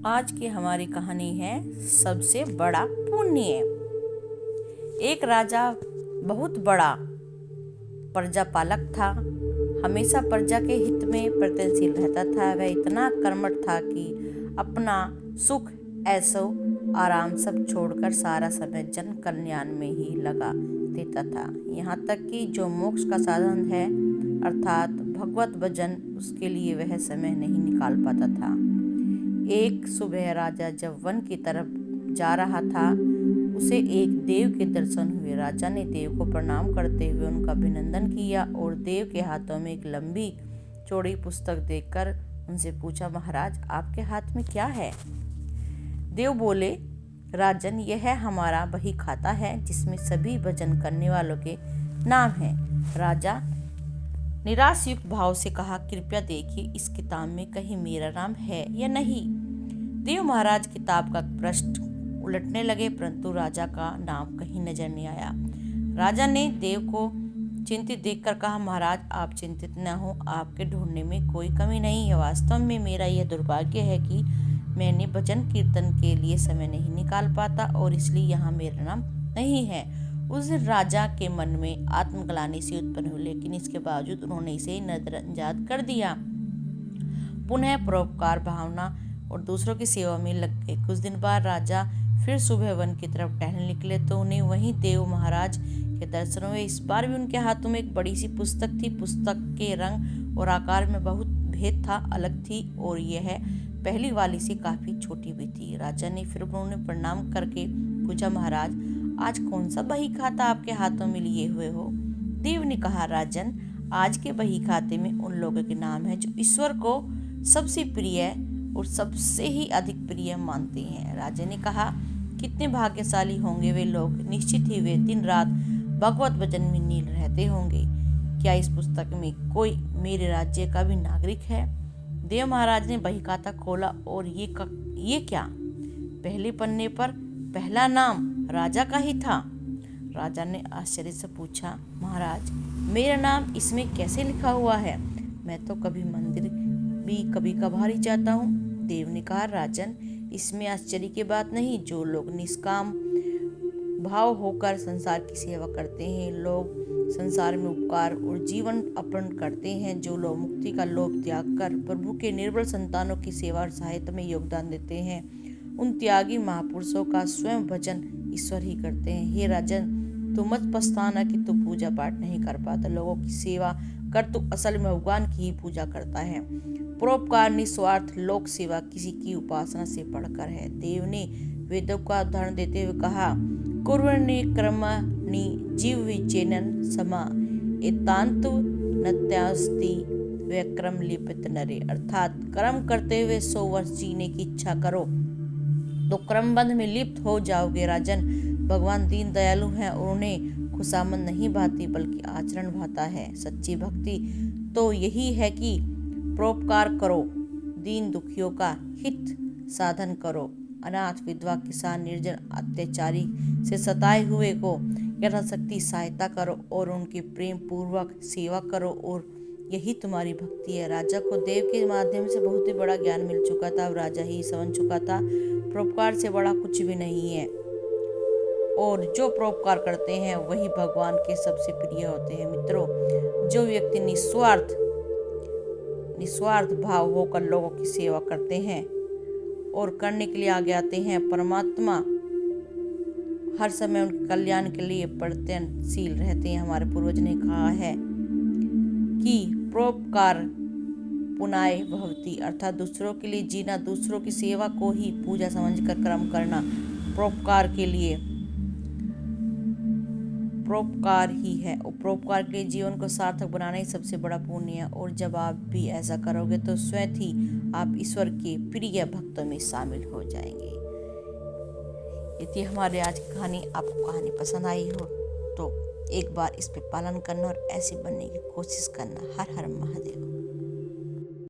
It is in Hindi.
आज की हमारी कहानी है सबसे बड़ा पुण्य। एक राजा बहुत बड़ा प्रजापालक था। हमेशा प्रजा के हित में प्रयत्नशील रहता था। वह इतना कर्मठ था कि अपना सुख ऐशो आराम सब छोड़कर सारा समय जन कल्याण में ही लगा देता था। यहाँ तक कि जो मोक्ष का साधन है अर्थात भगवत भजन, उसके लिए वह समय नहीं निकाल पाता था। एक सुबह राजा जब वन की तरफ जा रहा था, उसे एक देव के दर्शन हुए। राजा ने देव को प्रणाम करते हुए उनका अभिनंदन किया और देव के हाथों में एक लंबी चौड़ी पुस्तक देखकर उनसे पूछा, महाराज आपके हाथ में क्या है? देव बोले, राजन यह हमारा बही खाता है जिसमें सभी भजन करने वालों के नाम हैं। राजा निराश युक्त भाव से कहा, कृपया देखिए इस किताब में कहीं मेरा नाम है या नहीं। देव महाराज किताब का पृष्ठ उलटने लगे, परंतु राजा का नाम कहीं नजर नहीं आया। राजा ने देव को चिंतित देखकर कहा, महाराज आप चिंतित न हो, आपके ढूंढने में कोई कमी नहीं है। वास्तव में मेरा यह दुर्भाग्य है कि मैंने भजन कीर्तन के लिए समय नहीं निकाल पाता और इसलिए यहाँ मेरा नाम नहीं है। उस दिन राजा के मन में आत्मग्लानि सी उत्पन्न हुई, लेकिन इसके बावजूद उन्होंने इसे नजरअंदाज कर दिया। पुनः परोपकार भावना और दूसरों की सेवा में लग गए। कुछ दिन बाद राजा फिर सुबह वन की तरफ टहलने निकले तो उन्हें वहीं देव महाराज के दर्शन हुए। इस बार भी उनके हाथों में एक बड़ी सी पुस्तक थी। पुस्तक के रंग और आकार में बहुत भेद था, अलग थी और यह पहली वाली से काफी छोटी भी थी। राजा ने फिर उन्हें प्रणाम करके पूछा, महाराज आज कौन सा बही खाता आपके हाथों में लिए हुए हो? देव ने कहा, राजन आज के बही खाते में उन लोगों के नाम है जो ईश्वर को सबसे प्रिय और सबसे ही अधिक प्रिय मानते हैं। राजा ने कहा, कितने भाग्यशाली होंगे वे लोग, निश्चित ही वे दिन रात भगवत भजन में नील रहते होंगे। क्या इस पुस्तक में कोई मेरे राज्य का भी नागरिक है? देव महाराज ने बही खाता खोला और ये क्या? पहले पन्ने पर पहला नाम राजा का ही था। राजा ने आश्चर्य से पूछा, महाराज मेरा नाम इसमें कैसे लिखा हुआ है? मैं तो कभी मंदिर भी कभी कभार ही जाता हूँ। देव ने कहा, राजन इसमें आश्चर्य की बात नहीं। जो लोग निष्काम भाव होकर संसार की सेवा करते हैं, लोग संसार में उपकार और जीवन अर्पण करते हैं, जो लोग मुक्ति का लोभ त्याग कर प्रभु के निर्बल संतानों की सेवा और सहायता में योगदान देते हैं, उन त्यागी महापुरुषों का स्वयं भजन ईश्वर ही करते हैं। हे राजन तू मत पछताना कि तू पूजा पाठ नहीं कर पाता, लोगों की सेवा कर, तू असल में भगवान की ही पूजा करता है। परोपकार निस्वार्थ लोक सेवा किसी की उपासना से बढ़कर है। देव ने वेदों का उदाहरण देते हुए कहा, कुर्वन्ने कर्मणि जीव विचेनन समा एतांतु नत्यास्ति व्यक्रम लिपित नरे। अर्थात कर्म करते हुए 100 वर्ष जीने की इच्छा करो तो क्रमबंध में लिप्त हो जाओगे। राजन भगवान दीन दयालु हैं और उन्हें खुशामद नहीं भाती बल्कि आचरण भाता है। सच्ची भक्ति तो यही है कि परोपकार करो, दीन दुखियों का हित साधन करो, अनाथ विधवा किसान निर्जन अत्याचारी से सताए हुए को यथाशक्ति सहायता करो और उनकी प्रेम पूर्वक सेवा करो और यही तुम्हारी भक्ति है। राजा को देव के माध्यम से बहुत ही बड़ा ज्ञान मिल चुका था। अब राजा ही समझ चुका था परोपकार से बड़ा कुछ भी नहीं है और जो परोपकार करते हैं वही भगवान के सबसे प्रिय होते हैं। मित्रों, जो व्यक्ति निस्वार्थ भाव होकर लोगों की सेवा करते हैं और करने के लिए आगे आते हैं, परमात्मा हर समय उनके कल्याण के लिए प्रयत्नशील रहते हैं। हमारे पूर्वज ने कहा है कि परोपकार पुनाय भवति, अर्थात दूसरों के लिए जीना, दूसरों की सेवा को ही पूजा समझकर कर्म करना परोपकार के लिए परोपकार ही है और परोपकार के लिए जीवन को सार्थक बनाना ही सबसे बड़ा पुण्य है। और जब आप भी ऐसा करोगे तो स्वयं ही आप ईश्वर के प्रिय भक्तों में शामिल हो जाएंगे। यदि हमारे आज की कहानी आपको कहानी पसंद आई हो तो एक बार इस पे पालन करना और ऐसे बनने की कोशिश करना। हर हर महादेव।